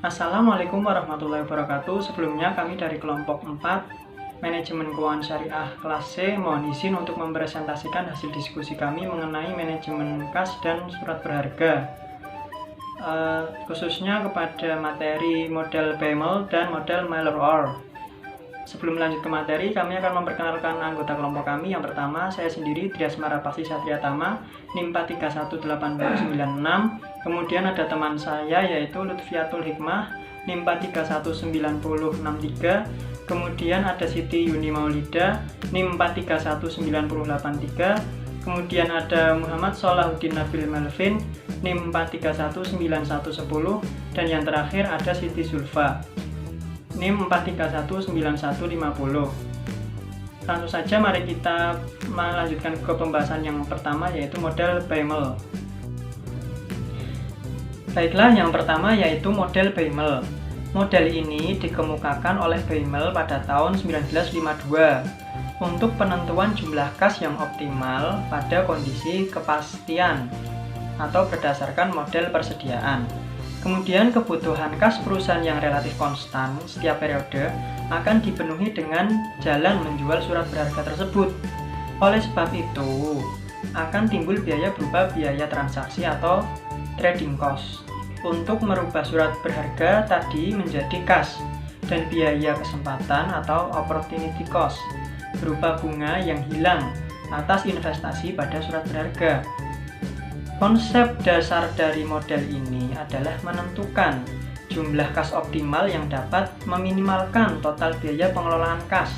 Assalamualaikum warahmatullahi wabarakatuh. Sebelumnya kami dari kelompok 4 Manajemen Keuangan Syariah kelas C mohon izin untuk mempresentasikan hasil diskusi kami mengenai manajemen kas dan surat berharga, khususnya kepada materi model BEML dan model Mailer-Orr. Sebelum lanjut ke materi, kami akan memperkenalkan anggota kelompok kami. Yang pertama, saya sendiri, Triasmara Paksi Satriatama, NIM 4318096. Kemudian ada teman saya yaitu Lutfiatul Hikmah, NIM 4319063. Kemudian ada Siti Yuni Maulida, NIM 4319083. Kemudian ada Muhammad Solahuddin Nabil Melvin, NIM 4319110. Dan yang terakhir ada Siti Zulfa, NIM 4319150. Langsung saja mari kita melanjutkan ke pembahasan yang pertama yaitu model BEML. Baiklah, yang pertama yaitu model BEML. Model ini dikemukakan oleh BEML pada tahun 1952 untuk penentuan jumlah kas yang optimal pada kondisi kepastian atau berdasarkan model persediaan. Kemudian kebutuhan kas perusahaan yang relatif konstan setiap periode akan dipenuhi dengan jalan menjual surat berharga tersebut. Oleh sebab itu, akan timbul biaya berupa biaya transaksi atau trading cost untuk merubah surat berharga tadi menjadi kas, dan biaya kesempatan atau opportunity cost berupa bunga yang hilang atas investasi pada surat berharga. Konsep dasar dari model ini adalah menentukan jumlah kas optimal yang dapat meminimalkan total biaya pengelolaan kas,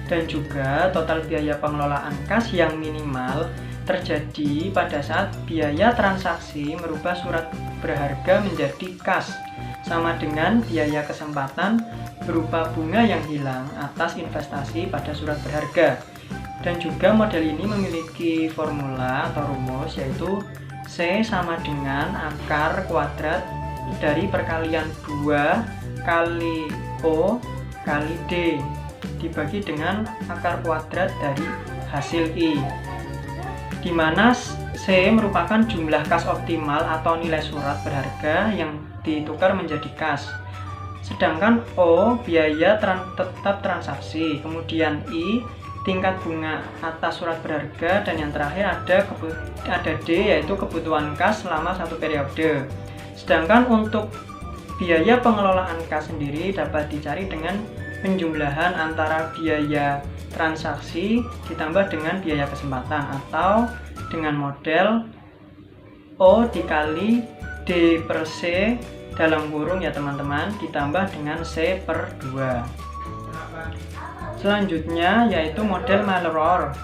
dan juga total biaya pengelolaan kas yang minimal terjadi pada saat biaya transaksi merubah surat berharga menjadi kas, sama dengan biaya kesempatan berupa bunga yang hilang atas investasi pada surat berharga. Dan juga model ini memiliki formula atau rumus yaitu C sama dengan akar kuadrat dari perkalian 2 kali O kali D dibagi dengan akar kuadrat dari hasil I, di mana C merupakan jumlah kas optimal atau nilai surat berharga yang ditukar menjadi kas, sedangkan O biaya tetap transaksi, kemudian I tingkat bunga atas surat berharga, dan yang terakhir ada D yaitu kebutuhan kas selama satu periode. Sedangkan untuk biaya pengelolaan kas sendiri dapat dicari dengan penjumlahan antara biaya transaksi ditambah dengan biaya kesempatan, atau dengan model O dikali D per C dalam kurung ya teman-teman, ditambah dengan C per 2. Selanjutnya yaitu model Mailer-Orr.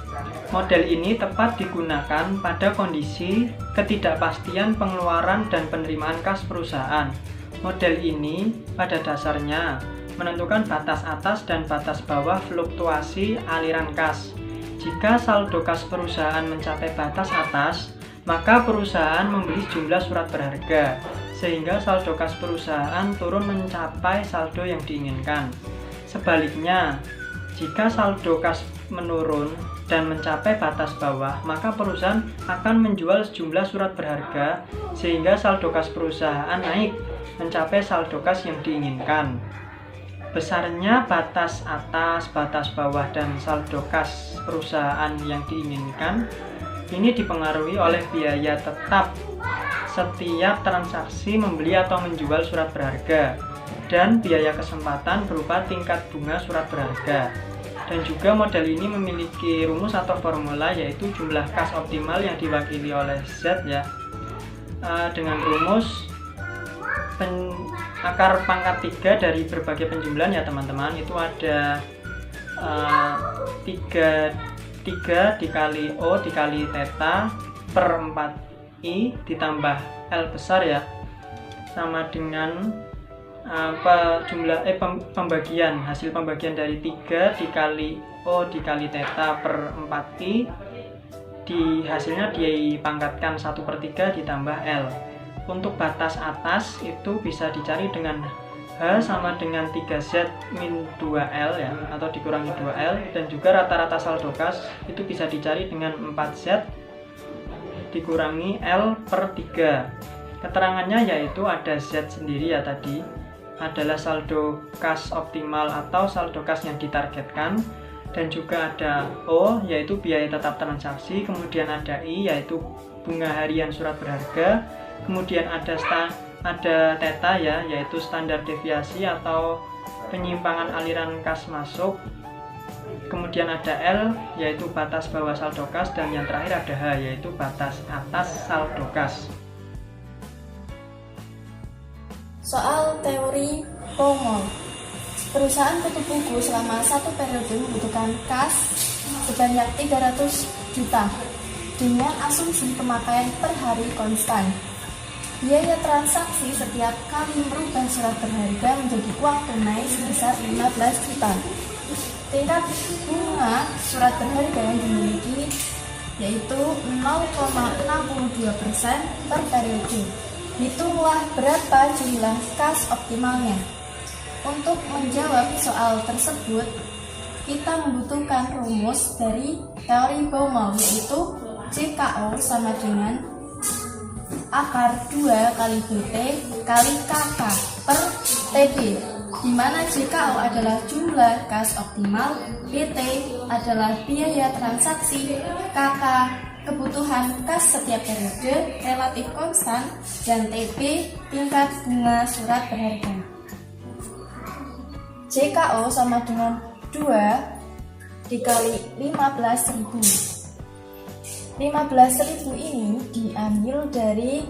Model ini tepat digunakan pada kondisi ketidakpastian pengeluaran dan penerimaan kas perusahaan. Model ini pada dasarnya menentukan batas atas dan batas bawah fluktuasi aliran kas. Jika saldo kas perusahaan mencapai batas atas, maka perusahaan membeli jumlah surat berharga, sehingga saldo kas perusahaan turun mencapai saldo yang diinginkan. Sebaliknya, jika saldo kas menurun dan mencapai batas bawah, maka perusahaan akan menjual sejumlah surat berharga sehingga saldo kas perusahaan naik mencapai saldo kas yang diinginkan. Besarnya batas atas, batas bawah, dan saldo kas perusahaan yang diinginkan ini dipengaruhi oleh biaya tetap setiap transaksi membeli atau menjual surat berharga, dan biaya kesempatan berupa tingkat bunga surat berharga. Dan juga model ini memiliki rumus atau formula yaitu jumlah kas optimal yang diwakili oleh Z ya, dengan rumus akar pangkat 3 dari berbagai penjumlahan ya teman-teman. Itu ada 3 dikali O dikali theta per 4I ditambah L besar ya, sama dengan pembagian hasil pembagian dari 3 dikali O dikali theta per 4I, di hasilnya dipangkatkan 1/3 ditambah L. Untuk batas atas itu bisa dicari dengan H sama dengan 3Z min 2L ya, atau dikurangi 2L, dan juga rata-rata saldo kas itu bisa dicari dengan 4Z dikurangi L per 3. Keterangannya yaitu ada Z sendiri ya tadi, adalah saldo kas optimal atau saldo kas yang ditargetkan. Dan juga ada O, yaitu biaya tetap transaksi. Kemudian ada I, yaitu bunga harian surat berharga. Kemudian ada theta ya, yaitu standar deviasi atau penyimpangan aliran kas masuk. Kemudian ada L, yaitu batas bawah saldo kas. Dan yang terakhir ada H, yaitu batas atas saldo kas. Soal teori Baumol. Perusahaan tutup buku selama satu periode membutuhkan kas sebanyak 300 juta dengan asumsi pemakaian per hari konstan. Biaya transaksi setiap kali merubah surat berharga menjadi uang tunai sebesar 15 juta. Tingkat bunga surat berharga yang dimiliki yaitu 0,62% per periode. Hitunglah berapa jumlah kas optimalnya. Untuk menjawab soal tersebut, kita membutuhkan rumus dari teori Baumol, yaitu JKO sama dengan akar 2 kali BT kali KK per TB, di mana JKO adalah jumlah kas optimal, BT adalah biaya transaksi, KK kebutuhan kas setiap periode relatif konstan, dan TB tingkat bunga surat berharga. JKO sama dengan 2 dikali 15.000. 15.000 ini diambil dari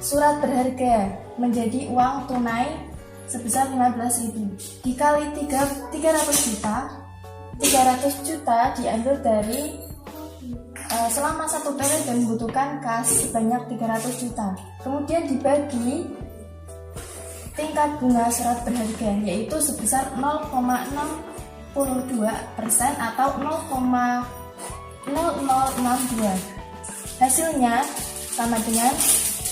surat berharga menjadi uang tunai sebesar 15.000. Dikali 300 juta, 300 juta diambil dari selama satu periode membutuhkan kas sebanyak 300 juta. Kemudian dibagi tingkat bunga surat berharga, yaitu sebesar 0,62% atau 0,0062. Hasilnya sama dengan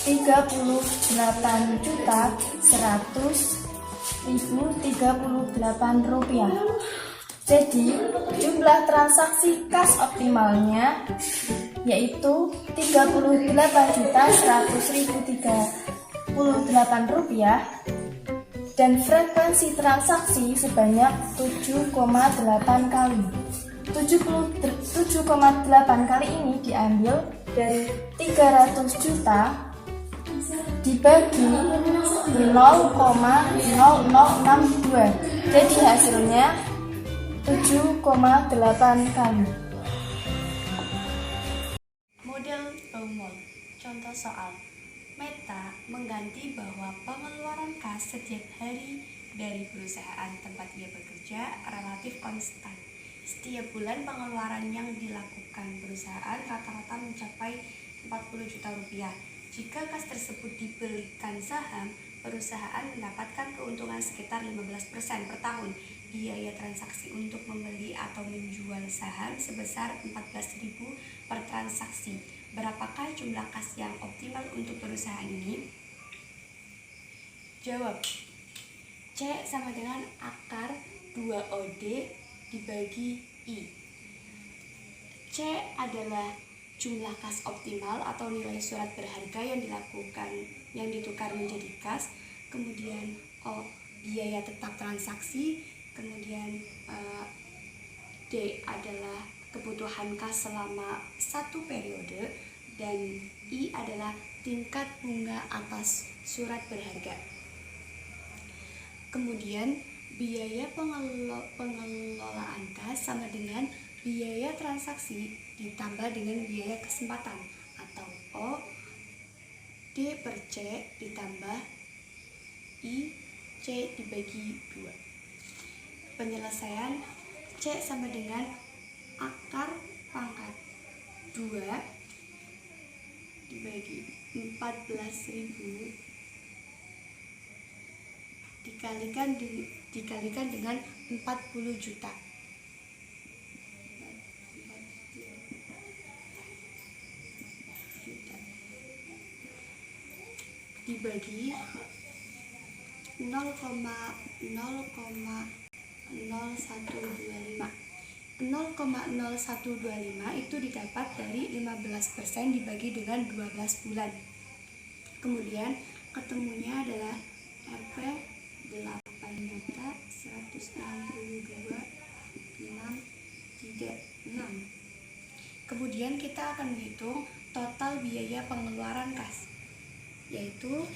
38.100.038 rupiah. Jadi jumlah transaksi kas optimalnya yaitu 38.100.038 rupiah dan frekuensi transaksi sebanyak 7,8 kali. 7,8 kali ini diambil dari 300 juta dibagi 0,0062. Jadi hasilnya 7,8 kali. Model Baumol. Contoh soal. Meta mengganti bahwa pengeluaran kas setiap hari dari perusahaan tempat ia bekerja relatif konstan. Setiap bulan pengeluaran yang dilakukan perusahaan rata-rata mencapai 40 juta rupiah. Jika kas tersebut dibelikan saham, perusahaan mendapatkan keuntungan sekitar 15% per tahun. Biaya transaksi untuk membeli atau menjual saham sebesar 14.000 per transaksi. Berapakah jumlah kas yang optimal untuk perusahaan ini? Jawab. C sama dengan akar 2OD dibagi I. C adalah jumlah kas optimal atau nilai surat berharga yang ditukar menjadi kas. Kemudian O, biaya tetap transaksi. Kemudian D adalah kebutuhan kas selama satu periode, dan I adalah tingkat bunga atas surat berharga. Kemudian biaya pengelolaan kas sama dengan biaya transaksi ditambah dengan biaya kesempatan atau O D per C ditambah I C dibagi 2. Penyelesaian C sama dengan akar pangkat 2 dibagi 14.000 dikalikan dengan 40 juta. Dibagi 0,0125. 0,0125 itu didapat dari 15% dibagi dengan 12 bulan. Kemudian ketemunya adalah Rp 8.162.636. Kemudian kita akan menghitung total biaya pengeluaran kas, yaitu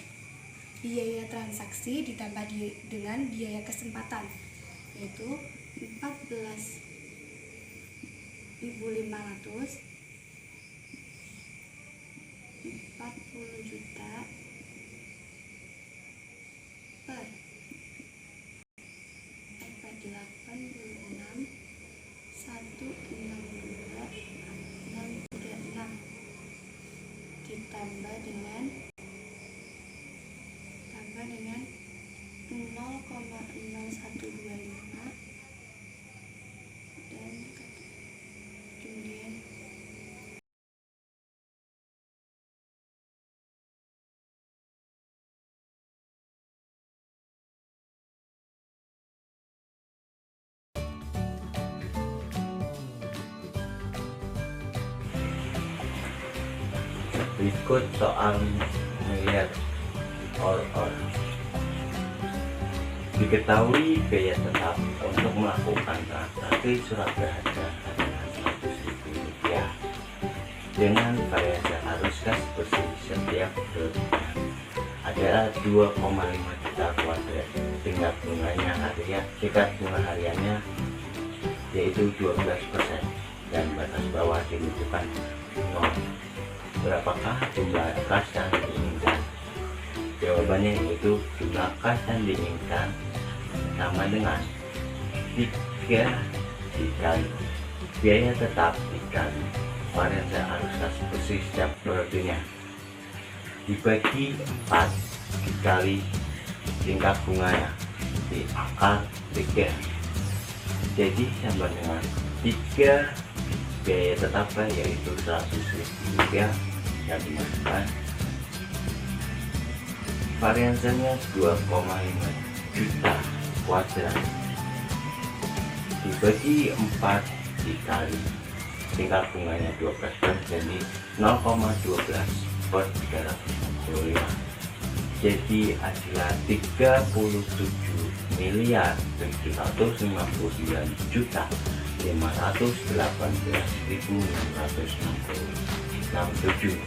biaya transaksi ditambah dengan biaya kesempatan, yaitu 14.500, 40 juta per Rp 86 162.636 ditambah dengan 0,0125 dan kemudian Berikut soal miliar or. Diketahui biaya tetap untuk melakukan transaksi surat berharga adalah Rp100.000 dengan variasi arus kas bersih setiap bulannya adalah 2,5 juta kuadrat. Tingkat bunga hariannya yaitu 12% dan batas bawah ditentukan 0. Berapakah jumlah kas yang diinginkan? Jawabannya yaitu jumlah kas yang diinginkan sama dengan 3 dikali biaya tetap dikali variasi arus kas bersih setiap periodenya dibagi 4 dikali tingkat bunganya di akar 3. Jadi sama dengan 3 biaya tetapnya yaitu Rp100.000 yang dimasukkan variansinya 2,5 juta kuadrat dibagi 4 dikali tingkat bunganya 12% jadi 0,12 per 365. Jadi adalah 37.518.667.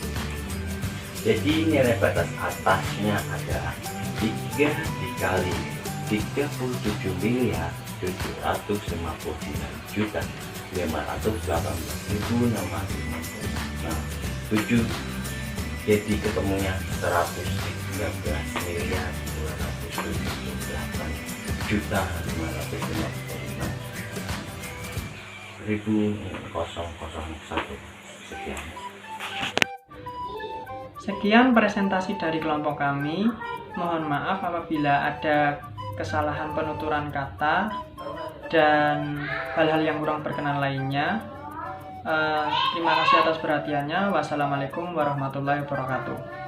Jadi nilai batas atasnya adalah 3 dikali 37.718.667. Jadi ketemunya 113.278.501. Sekian. Sekian presentasi dari kelompok kami. Mohon maaf apabila ada kesalahan penuturan kata dan hal-hal yang kurang berkenan lainnya. Terima kasih atas perhatiannya. Wassalamualaikum warahmatullahi wabarakatuh.